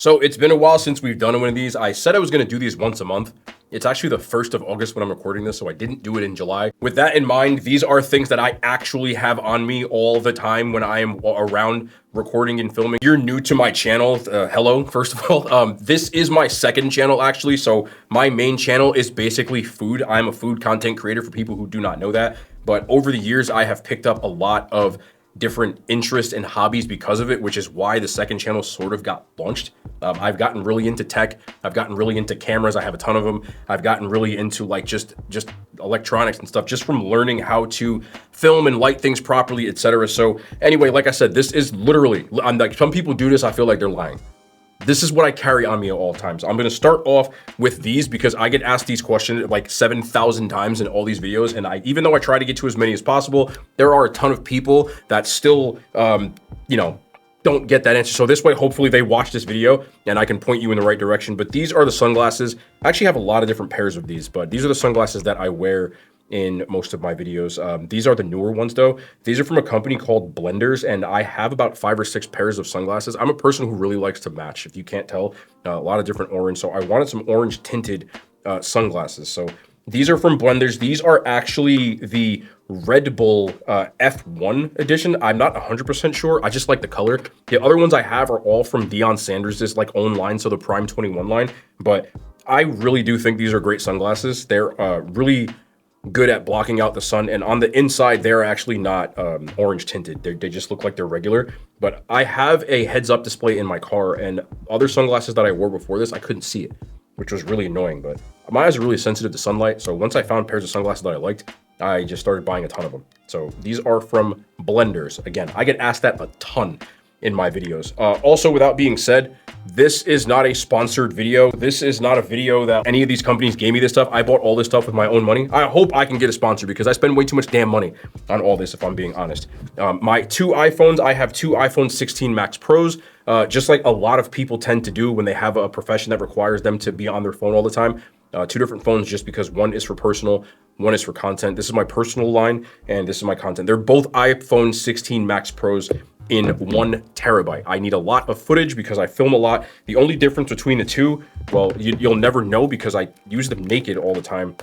So it's been a while since we've done one of these. I said I was going to do these once a month. It's actually the 1st of August when I'm recording this, so I didn't do it in July. With that in mind, these are things that I actually have on me all the time when I am around recording and filming. If you're new to my channel, hello, first of all. This is my second channel actually, so my main channel is basically food. I'm a food content creator for people who do not know that. But over the years, I have picked up a lot of different interests and hobbies because of it, which is why the second channel sort of got launched. I've gotten really into tech. I've gotten really into cameras. I have a ton of them. I've gotten really into like just electronics and stuff just from learning how to film and light things properly, etc. So anyway, like I said, this is literally, I'm like, some people do this, I feel like they're lying. This is what I carry on me at all times. I'm going to start off with these because I get asked these questions like 7,000 times in all these videos. And even though I try to get to as many as possible, there are a ton of people that still, don't get that answer. So this way, hopefully they watch this video and I can point you in the right direction. But these are the sunglasses. I actually have a lot of different pairs of these, but these are the sunglasses that I wear in most of my videos. These are the newer ones though. These are from a company called Blenders, and I have about 5 or 6 pairs of sunglasses. I'm a person who really likes to match, if you can't tell, a lot of different orange. So I wanted some orange tinted sunglasses. So these are from Blenders. These are actually the Red Bull F1 edition. I'm not 100% sure. I just like the color. The other ones I have are all from Deion Sanders' like own line, so the Prime 21 line. But I really do think these are great sunglasses. They're really good at blocking out the sun, and on the inside they're actually not orange tinted. They just look like they're regular. But I have a heads-up display in my car, and other sunglasses that I wore before this, I couldn't see it, which was really annoying. But my eyes are really sensitive to sunlight, so once I found pairs of sunglasses that I liked, I just started buying a ton of them. So these are from Blenders. Again, I get asked that a ton in my videos. Also, without being said, this is not a sponsored video. This is not a video that any of these companies gave me this stuff. I bought all this stuff with my own money. I hope I can get a sponsor because I spend way too much damn money on all this, if I'm being honest. My 2 iPhones, I have 2 iPhone 16 Max Pros, just like a lot of people tend to do when they have a profession that requires them to be on their phone all the time. 2 different phones just because one is for personal, one is for content. This is my personal line and this is my content. They're both iPhone 16 Max Pros in 1 terabyte. I need a lot of footage because I film a lot. The only difference between the two, well, you'll never know because I use them naked all the time,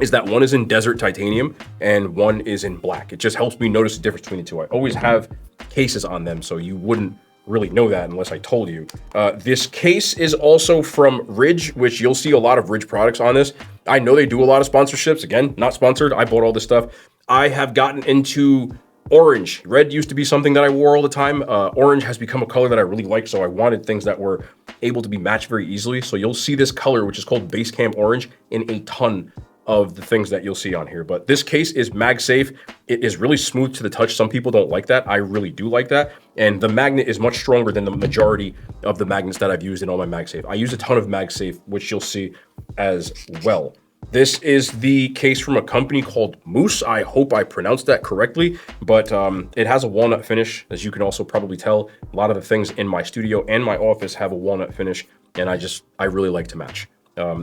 is that one is in desert titanium and one is in black. It just helps me notice the difference between the two. I always have cases on them, so you wouldn't really know that unless I told you. This case is also from Ridge, which you'll see a lot of Ridge products on this. I know they do a lot of sponsorships. Again, not sponsored. I bought all this stuff. I have gotten into orange. Red used to be something that I wore all the time. Orange has become a color that I really like, so I wanted things that were able to be matched very easily. So you'll see this color, which is called Basecamp Orange, in a ton of the things that you'll see on here. But this case is Magsafe. It is really smooth to the touch. Some people don't like that. I really do like that. And the magnet is much stronger than the majority of the magnets that I've used in all my Magsafe. I use a ton of Magsafe, which you'll see as well. This is the case from a company called Moose. I hope I pronounced that correctly, but it has a walnut finish, as you can also probably tell. A lot of the things in my studio and my office have a walnut finish, and I really like to match.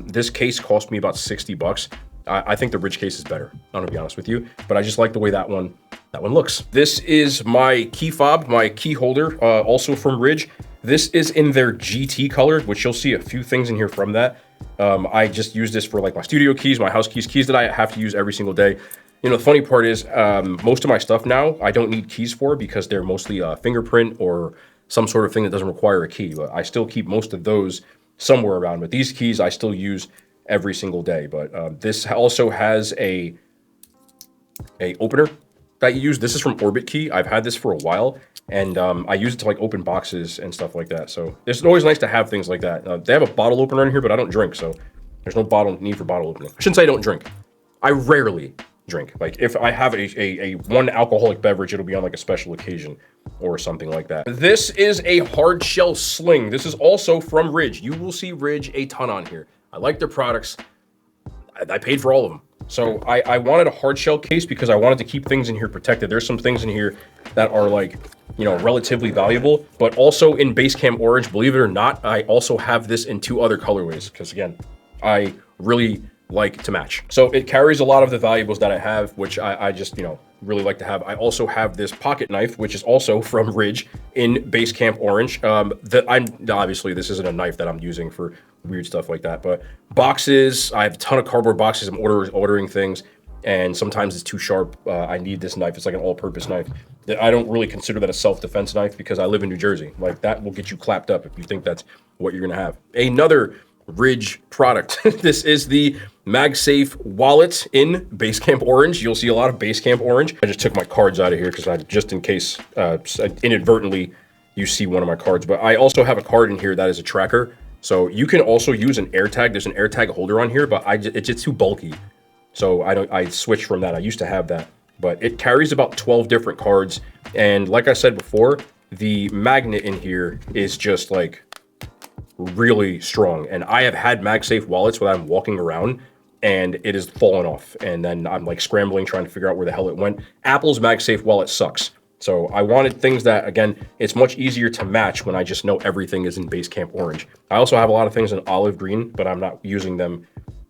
This case cost me about 60 bucks. I think the Ridge case is better, I'm gonna be honest with you, but I just like the way that one looks. This is my key fob, my key holder, also from Ridge. This is in their GT color, which you'll see a few things in here from that. I just use this for like my studio keys, my house keys that I have to use every single day. You know, the funny part is most of my stuff now, I don't need keys for because they're mostly a fingerprint or some sort of thing that doesn't require a key, but I still keep most of those somewhere around. But these keys I still use every single day. But this also has a opener that you use. This is from Orbit Key. I've had this for a while, and I use it to like open boxes and stuff like that. So it's always nice to have things like that. They have a bottle opener in here, but I don't drink, so there's no need for bottle opening. I shouldn't say I don't drink. I rarely drink. Like if I have a one alcoholic beverage, it'll be on like a special occasion or something like that. This is a Hardshell Sling. This is also from Ridge. You will see Ridge a ton on here. I like their products. I paid for all of them. So I wanted a Hardshell case because I wanted to keep things in here protected. There's some things in here that are like, you know, relatively valuable, but also in Basecamp Orange, believe it or not, I also have this in 2 other colorways because again, I really like to match. So it carries a lot of the valuables that I have, which I just, you know, really like to have. I also have this pocket knife, which is also from Ridge in Basecamp orange. Obviously this isn't a knife that I'm using for weird stuff like that, but boxes, I have a ton of cardboard boxes. I'm ordering things, and sometimes it's too sharp. I need this knife. It's like an all-purpose knife. I don't really consider that a self-defense knife because I live in New Jersey. Like, that will get you clapped up if you think that's what you're gonna have. Another Ridge product. This is the Magsafe wallet in Basecamp orange. You'll see a lot of Basecamp orange. I just took my cards out of here because just in case inadvertently you see one of my cards. But I also have a card in here that is a tracker. So you can also use an AirTag. There's an AirTag holder on here, but it's just too bulky. So I switched from that. I used to have that, but it carries about 12 different cards. And like I said before, the magnet in here is just like really strong. And I have had MagSafe wallets when I'm walking around and it has fallen off. And then I'm like scrambling, trying to figure out where the hell it went. Apple's MagSafe wallet sucks. So I wanted things that, again, it's much easier to match when I just know everything is in Basecamp orange. I also have a lot of things in olive green, but I'm not using them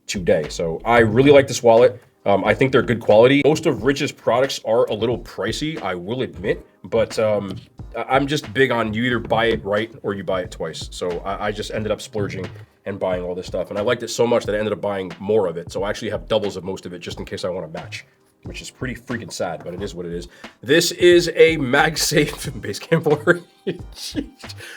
today. So I really like this wallet. I think they're good quality. Most of Ridge's products are a little pricey, I will admit, but I'm just big on you either buy it right or you buy it twice. So I just ended up splurging and buying all this stuff. And I liked it so much that I ended up buying more of it. So I actually have doubles of most of it just in case I want to match, which is pretty freaking sad, but it is what it is. This is a MagSafe Basecamp orange.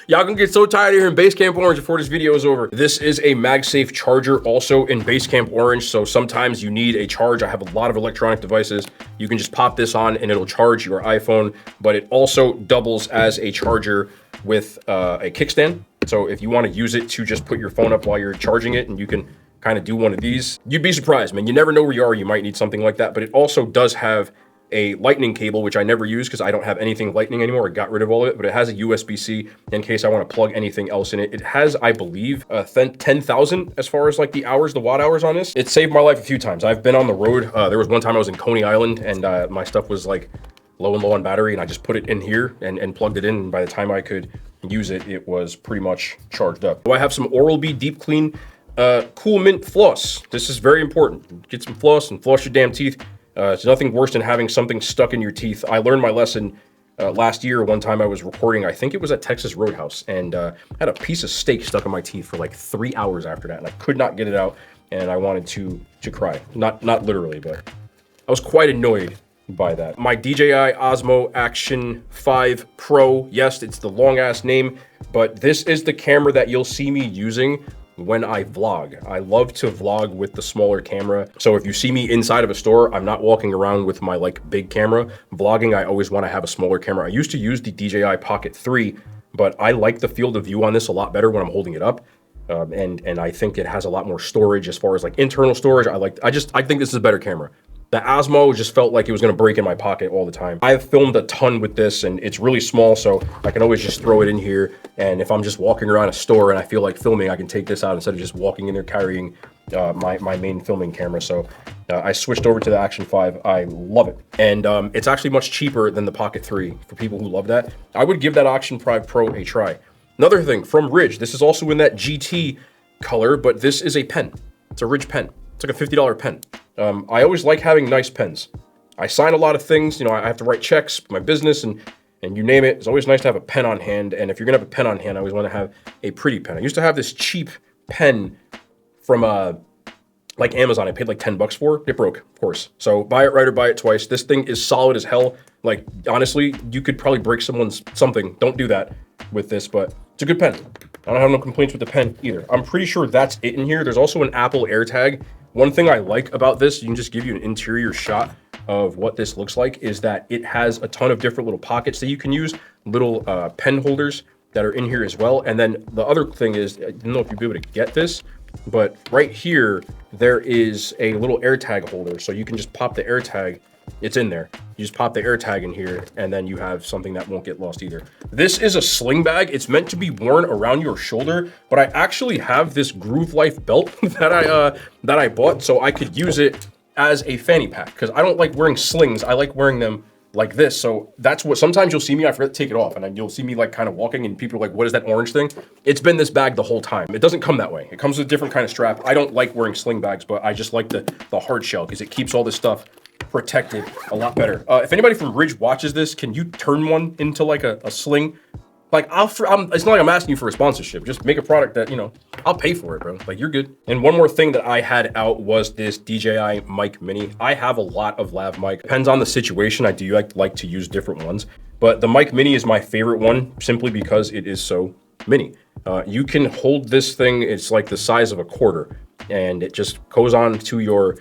Y'all gonna get so tired of hearing Basecamp orange before this video is over. This is a MagSafe charger also in Basecamp orange. So sometimes you need a charge. I have a lot of electronic devices. You can just pop this on and it'll charge your iPhone, but it also doubles as a charger with a kickstand. So if you want to use it to just put your phone up while you're charging it, and you can kind of do one of these, you'd be surprised, man. You never know where you are. You might need something like that, but it also does have a lightning cable, which I never use because I don't have anything lightning anymore. I got rid of all of it, but it has a USB-C in case I want to plug anything else in it. It has, I believe, 10,000 as far as like the hours, the watt hours on this. It saved my life a few times. I've been on the road. There was one time I was in Coney Island and my stuff was like low and low on battery, and I just put it in here and plugged it in. And by the time I could use it, it was pretty much charged up. So I have some Oral-B Deep Clean Cool Mint floss. This is very important. Get some floss and floss your damn teeth. It's nothing worse than having something stuck in your teeth. I learned my lesson last year. One time I was recording, I think it was at Texas Roadhouse, and had a piece of steak stuck in my teeth for like 3 hours after that, and I could not get it out, and I wanted to cry. Not literally, but I was quite annoyed by that. My DJI Osmo Action 5 Pro. Yes, it's the long ass name, but this is the camera that you'll see me using when I vlog. I love to vlog with the smaller camera. So if you see me inside of a store, I'm not walking around with my like big camera. Vlogging, I always want to have a smaller camera. I used to use the DJI Pocket 3, but I like the field of view on this a lot better when I'm holding it up. And I think it has a lot more storage as far as like internal storage. I think this is a better camera. The Osmo just felt like it was gonna break in my pocket all the time. I've filmed a ton with this, and it's really small, so I can always just throw it in here. And if I'm just walking around a store and I feel like filming, I can take this out instead of just walking in there carrying my main filming camera. So I switched over to the Action 5. I love it. And it's actually much cheaper than the Pocket 3 for people who love that. I would give that Action 5 Pro a try. Another thing from Ridge, this is also in that GT color, but this is a pen. It's a Ridge pen. It's like a $50 pen. I always like having nice pens. I sign a lot of things, you know, I have to write checks, my business, and you name it. It's always nice to have a pen on hand. And if you're gonna have a pen on hand, I always want to have a pretty pen. I used to have this cheap pen from like Amazon. I paid like 10 bucks for. It broke, of course. So buy it right or buy it twice. This thing is solid as hell. Like, honestly, you could probably break someone's something. Don't do that with this, but it's a good pen. I don't have no complaints with the pen either. I'm pretty sure that's it in here. There's also an Apple AirTag. One thing I like about this, you can just give you an interior shot of what this looks like, is that it has a ton of different little pockets that you can use, little pen holders that are in here as well. And then the other thing is, I don't know if you'll be able to get this, but right here, there is a little AirTag holder. So you can just pop the AirTag, it's in there. You just pop the AirTag in here, and then you have something that won't get lost either. This is a sling bag. It's meant to be worn around your shoulder, but I actually have this Groove Life belt that I bought, so I could use it as a fanny pack, because I don't like wearing slings. I like wearing them like this. So that's what, sometimes you'll see me, I forget to take it off, and then you'll see me like kind of walking and people are like, what is that orange thing? It's been this bag the whole time. It doesn't come that way. It comes with a different kind of strap. I don't like wearing sling bags, but I just like the hard shell because it keeps all this stuff protected a lot better. If anybody from Ridge watches this, can you turn one into like a sling? Like, it's not like I'm asking you for a sponsorship. Just make a product that, you know, I'll pay for it, bro. Like, you're good. And one more thing that I had out was this DJI Mic Mini. I have a lot of lav mic. Depends on the situation. I do like to use different ones. But the Mic Mini is my favorite one simply because it is so mini. You can hold this thing. It's like the size of a quarter. And it just goes on to your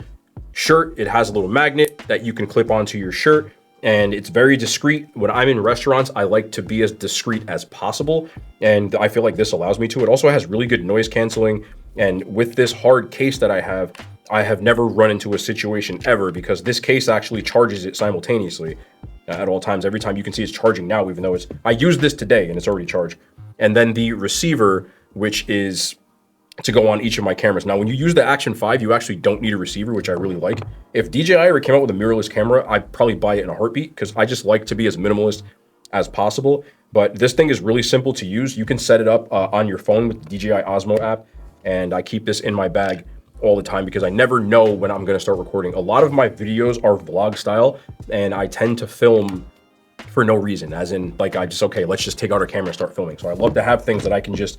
shirt. It has a little magnet that you can clip onto your shirt. And it's very discreet. When I'm in restaurants, I like to be as discreet as possible. And I feel like this allows me to. It also has really good noise canceling. And with this hard case that I have never run into a situation ever because this case actually charges it simultaneously at all times. Every time you can see it's charging now, even though I used this today and it's already charged. And then the receiver, which is to go on each of my cameras. Now, when you use the Action 5, you actually don't need a receiver, which I really like. If DJI ever came out with a mirrorless camera, I'd probably buy it in a heartbeat because I just like to be as minimalist as possible. But this thing is really simple to use. You can set it up on your phone with the DJI Osmo app, and I keep this in my bag all the time because I never know when I'm going to start recording. A lot of my videos are vlog style, and I tend to film for no reason, as in, like, okay, let's just take out our camera and start filming. So I love to have things that I can just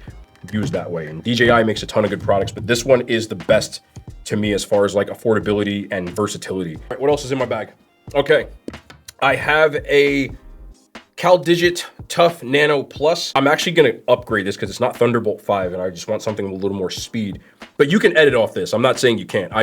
use that way. And DJI makes a ton of good products, but this one is the best to me as far as like affordability and versatility. All right, what else is in my bag? Okay, I have a CalDigit Tough Nano Plus. I'm actually gonna upgrade this because it's not Thunderbolt 5 and I just want something with a little more speed. But you can edit off this. I'm not saying you can't.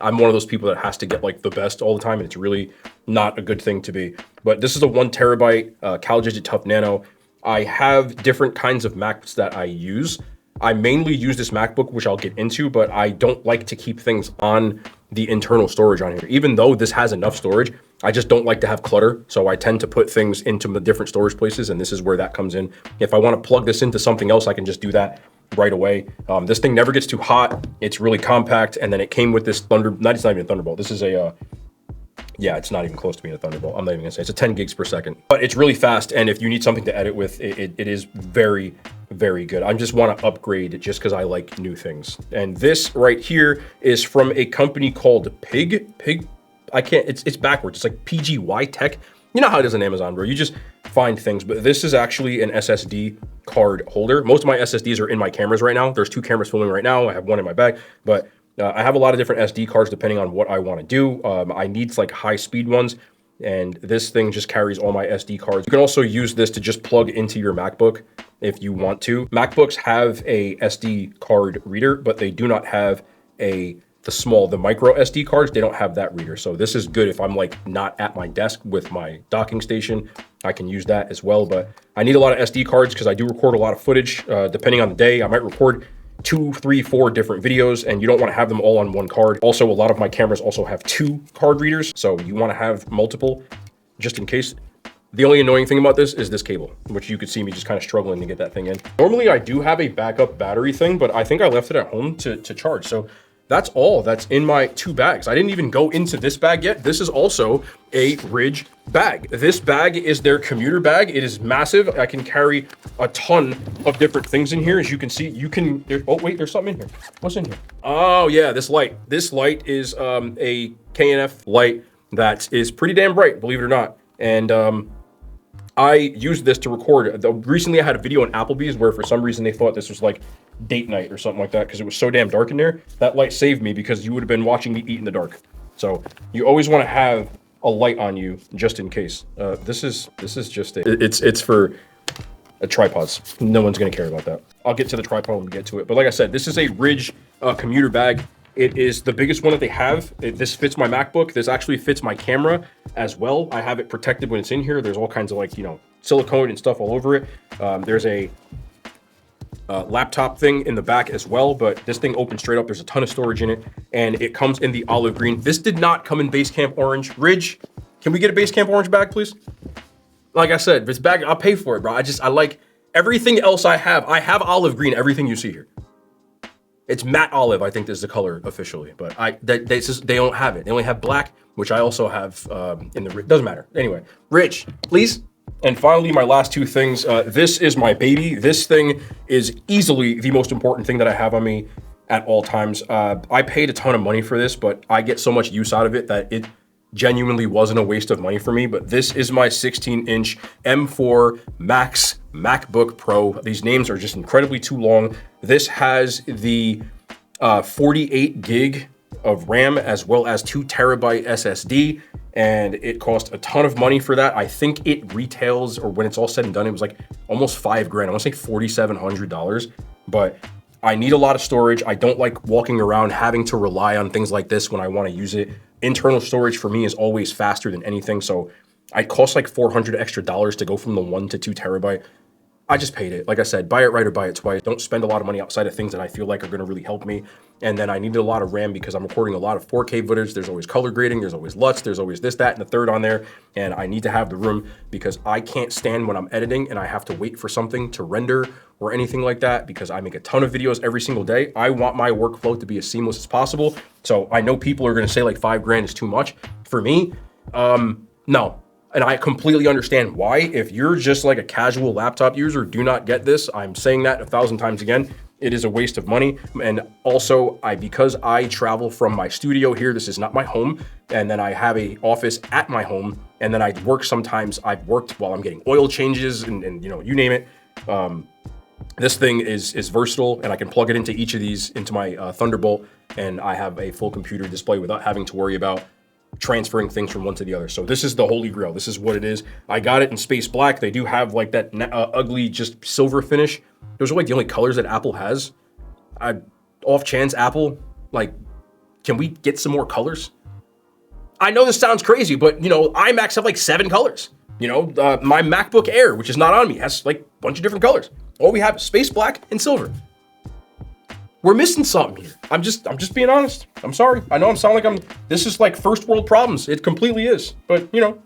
I'm one of those people that has to get like the best all the time, and it's really not a good thing to be. But this is a 1 terabyte CalDigit Tough Nano. I have different kinds of Macs that I use. I mainly use this MacBook, which I'll get into, but I don't like to keep things on the internal storage on here. Even though this has enough storage, I just don't like to have clutter. So I tend to put things into the different storage places, and this is where that comes in. If I want to plug this into something else, I can just do that right away. This thing never gets too hot. It's really compact, and then it came with this it's not even a Thunderbolt. This is a yeah, it's not even close to being a Thunderbolt. I'm not even gonna say it's a 10 gigs per second, but it's really fast. And if you need something to edit with, it is very, very good. I just want to upgrade just because I like new things. And this right here is from a company called Pig. It's backwards. It's like PGY Tech. You know how it is on Amazon, bro. You just find things, but this is actually an SSD card holder. Most of my SSDs are in my cameras right now. There's 2 cameras filming right now. I have one in my bag, but I have a lot of different SD cards depending on what I want to do. I need like high speed ones, and this thing just carries all my SD cards. You can also use this to just plug into your MacBook if you want to. MacBooks have a SD card reader, but they do not have the micro SD cards. They don't have that reader. So this is good if I'm like not at my desk with my docking station. I can use that as well, but I need a lot of SD cards because I do record a lot of footage. Depending on the day, I might record 2, 3, 4 different videos, and you don't want to have them all on one card. Also, a lot of my cameras also have 2 card readers, so you want to have multiple just in case. The only annoying thing about this is this cable, which you could see me just kind of struggling to get that thing in. Normally, I do have a backup battery thing, but I think I left it at home to charge. So that's all that's in my 2 bags. I didn't even go into this bag yet. This is also a Ridge bag. This bag is their commuter bag. It is massive. I can carry a ton of different things in here. As you can see, oh wait, there's something in here. What's in here? Oh yeah, this light. This light is a KNF light that is pretty damn bright, believe it or not. And I used this to record. Recently I had a video on Applebee's where for some reason they thought this was like date night or something like that because it was so damn dark in there. That light saved me because you would have been watching me eat in the dark. So you always want to have a light on you just in case. This is just it's for tripods. No one's gonna care about that. I'll get to the tripod when we get to it. But like I said, this is a Ridge commuter bag. It is the biggest one that they have. This fits my MacBook. This actually fits my camera as well. I have it protected when it's in here. There's all kinds of like, silicone and stuff all over it. There's a laptop thing in the back as well, but this thing opens straight up. There's a ton of storage in it, and it comes in the olive green. This did not come in Basecamp orange. Ridge, can we get a Basecamp orange bag, please? Like I said, this bag, I'll pay for it, bro. I like everything else I have. I have olive green, everything you see here. It's matte olive, I think is the color officially, but they don't have it. They only have black, which I also have in the, doesn't matter. Anyway, Rich, please. And finally, my last two things. This is my baby. This thing is easily the most important thing that I have on me at all times. I paid a ton of money for this, but I get so much use out of it that it genuinely wasn't a waste of money for me. But this is my 16-inch M4 Max MacBook Pro. These names are just incredibly too long. This has the 48 gig of RAM as well as 2 terabyte SSD, and it cost a ton of money for that. I think it retails, or when it's all said and done, it was like almost $5,000. I want to say $4,700, but I need a lot of storage. I don't like walking around having to rely on things like this when I want to use it. Internal storage for me is always faster than anything, so it costs like $400 extra to go from the 1 to 2 terabyte. I just paid it. Like I said, buy it right or buy it twice. Don't spend a lot of money outside of things that I feel like are going to really help me. And then I needed a lot of RAM because I'm recording a lot of 4K footage. There's always color grading. There's always LUTs. There's always this, that, and the third on there. And I need to have the room because I can't stand when I'm editing and I have to wait for something to render or anything like that because I make a ton of videos every single day. I want my workflow to be as seamless as possible. So I know people are going to say like $5,000 is too much. For me, no. And I completely understand why. If you're just like a casual laptop user, do not get this. I'm saying that 1,000 times again. It is a waste of money. And also, because I travel from my studio here, this is not my home. And then I have a office at my home. And then I work sometimes. I've worked while I'm getting oil changes and you know, you name it. This thing is versatile, and I can plug it into each of these into my Thunderbolt. And I have a full computer display without having to worry about transferring things from one to the other. So this is the holy grail. This is what it is. I got it in space black. They do have like that ugly just silver finish. Those are like the only colors that Apple has. Off chance, Apple, like, can we get some more colors? I know this sounds crazy, but you know, iMacs have like 7 colors. You know, my MacBook Air, which is not on me, has like a bunch of different colors. All we have is space black and silver. We're missing something here. I'm just being honest. I'm sorry. I know this is like first world problems. It completely is. But, you know,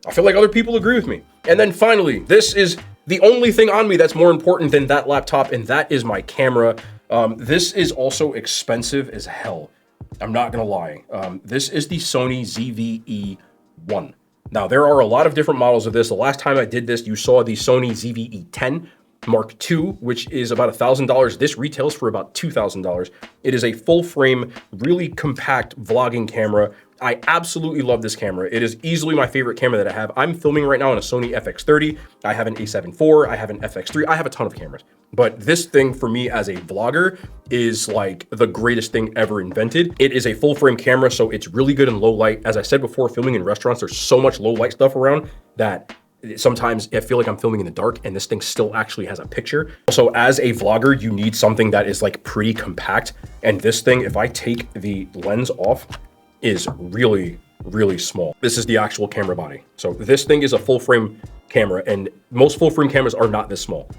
I feel like other people agree with me. And then finally, this is the only thing on me that's more important than that laptop, and that is my camera. This is also expensive as hell. I'm not gonna lie. This is the Sony ZV-E1. Now, there are a lot of different models of this. The last time I did this, you saw the Sony ZV-E10. Mark II, which is about $1,000. This retails for about $2,000. It is a full frame, really compact vlogging camera. I absolutely love this camera. It is easily my favorite camera that I have. I'm filming right now on a Sony FX30. I have an A7 IV. I have an FX3. I have a ton of cameras. But this thing for me as a vlogger is like the greatest thing ever invented. It is a full frame camera, so it's really good in low light. As I said before, filming in restaurants, there's so much low light stuff around that sometimes I feel like I'm filming in the dark and this thing still actually has a picture. So as a vlogger, you need something that is like pretty compact. And this thing, if I take the lens off, is really, really small. This is the actual camera body. So this thing is a full frame camera, and most full frame cameras are not this small.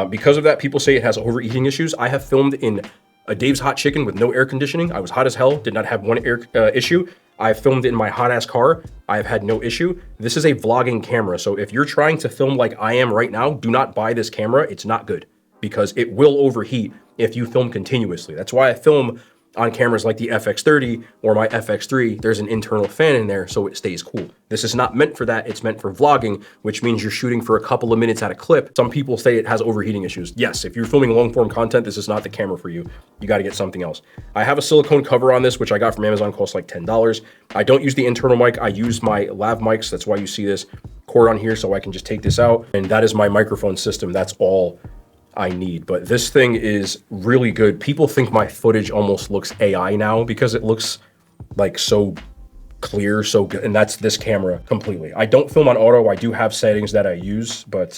Because of that, people say it has overheating issues. I have filmed in a Dave's Hot Chicken with no air conditioning. I was hot as hell, did not have one air issue. I filmed in my hot ass car. I have had no issue. This is a vlogging camera. So if you're trying to film like I am right now, do not buy this camera. It's not good because it will overheat if you film continuously. That's why I film on cameras like the FX30 or my FX3. There's an internal fan in there so it stays cool. This is not meant for that. It's meant for vlogging, which means you're shooting for a couple of minutes at a clip. Some people say it has overheating issues. Yes, if you're filming long form content, this is not the camera for you. You got to get something else. I have a silicone cover on this, which I got from Amazon, cost like $10. I don't use the internal mic. I use my lav mics. That's why you see this cord on here, so I can just take this out. And that is my microphone system. That's all I need. But this thing is really good. People think my footage almost looks AI now because it looks like so clear, so good. And that's this camera completely. I don't film on auto. I do have settings that I use, but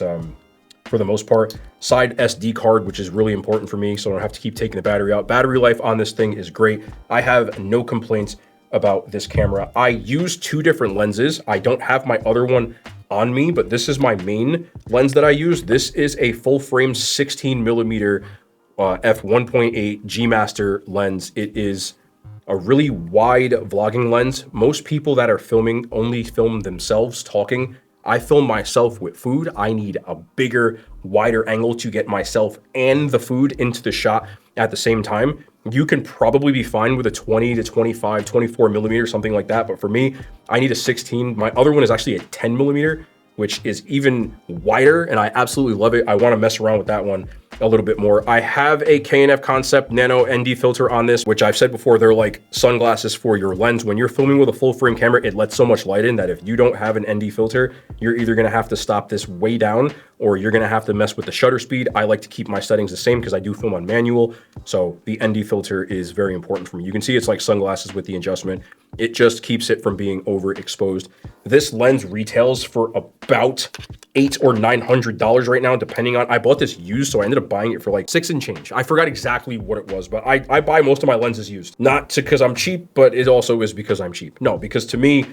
for the most part, side SD card, which is really important for me, so I don't have to keep taking the battery out. Battery life on this thing is great. I have no complaints about this camera. I use 2 different lenses. I don't have my other one on me, but this is my main lens that I use. This is a full frame 16 millimeter f1.8 G Master lens. It is a really wide vlogging lens. Most people that are filming only film themselves talking. I film myself with food. I need a bigger, wider angle to get myself and the food into the shot at the same time, you can probably be fine with a 20 to 25, 24 millimeter, something like that. But for me, I need a 16. My other one is actually a 10 millimeter, which is even wider, and I absolutely love it. I want to mess around with that one a little bit more. I have a K&F Concept Nano ND filter on this, which I've said before, they're like sunglasses for your lens. When you're filming with a full frame camera, it lets so much light in that if you don't have an ND filter, you're either gonna have to stop this way down or you're gonna have to mess with the shutter speed. I like to keep my settings the same because I do film on manual. So the ND filter is very important for me. You can see it's like sunglasses with the adjustment. It just keeps it from being overexposed. This lens retails for about $800 or $900 right now, depending on, I bought this used, so I ended up buying it for like $6 and change. I forgot exactly what it was, but I buy most of my lenses used. Not because I'm cheap, but it also is because I'm cheap. No, because to me,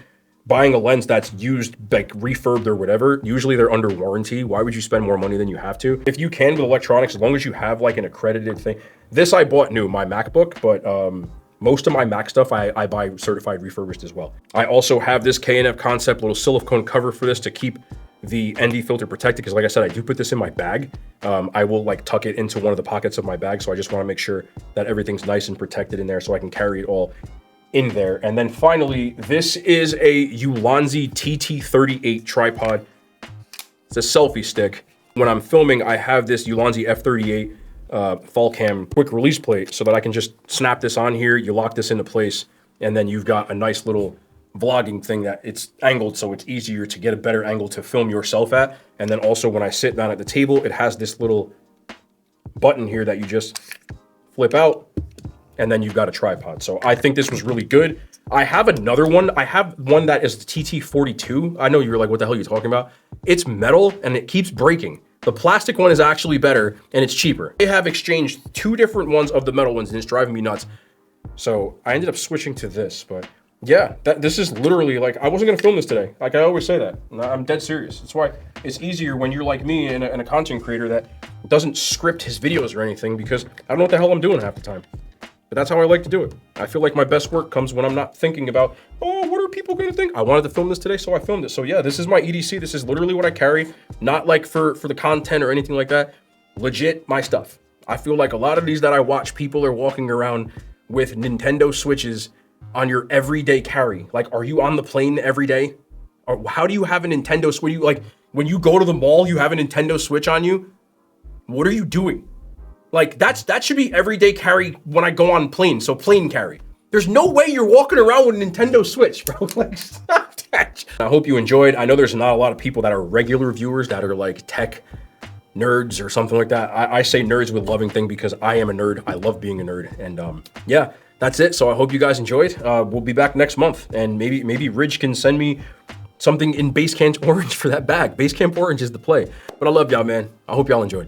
buying a lens that's used, like refurbed or whatever, usually they're under warranty. Why would you spend more money than you have to? If you can with electronics, as long as you have like an accredited thing. This I bought new, my MacBook, but most of my Mac stuff, I buy certified refurbished as well. I also have this K&F Concept little silicone cover for this to keep the ND filter protected, because like I said, I do put this in my bag. I will like tuck it into one of the pockets of my bag, so I just want to make sure that everything's nice and protected in there so I can carry it all in there. And then finally, this is a Ulanzi TT38 tripod. It's a selfie stick. When I'm filming, I have this Ulanzi F38 fall cam quick release plate so that I can just snap this on here, you lock this into place, and then you've got a nice little vlogging thing that it's angled so it's easier to get a better angle to film yourself at. And then also when I sit down at the table, it has this little button here that you just flip out, and then you've got a tripod. So I think this was really good. I have another one. I have one that is the TT42. I know you're like, what the hell are you talking about? It's metal and it keeps breaking. The plastic one is actually better and it's cheaper. They have exchanged two different ones of the metal ones and it's driving me nuts. So I ended up switching to this, but yeah, this is literally like, I wasn't gonna film this today. Like I always say that, I'm dead serious. That's why it's easier when you're like me and a content creator that doesn't script his videos or anything, because I don't know what the hell I'm doing half the time. But that's how I like to do it. I feel like my best work comes when I'm not thinking about, oh, what are people gonna think? I wanted to film this today, so I filmed it. So yeah, this is my EDC. This is literally what I carry. Not like for the content or anything like that. Legit, my stuff. I feel like a lot of these that I watch, people are walking around with Nintendo Switches on your everyday carry. Like, are you on the plane every day? Or how do you have a Nintendo Switch? Like, when you go to the mall, you have a Nintendo Switch on you? What are you doing? Like, that should be everyday carry when I go on plane, so plane carry. There's no way you're walking around with a Nintendo Switch, bro. Like, stop that. I hope you enjoyed. I know there's not a lot of people that are regular viewers that are like tech nerds or something like that. I say nerds with loving thing because I am a nerd. I love being a nerd. And yeah, that's it. So I hope you guys enjoyed. We'll be back next month, and maybe Ridge can send me something in Basecamp orange for that bag. Basecamp orange is the play. But I love y'all, man. I hope y'all enjoyed.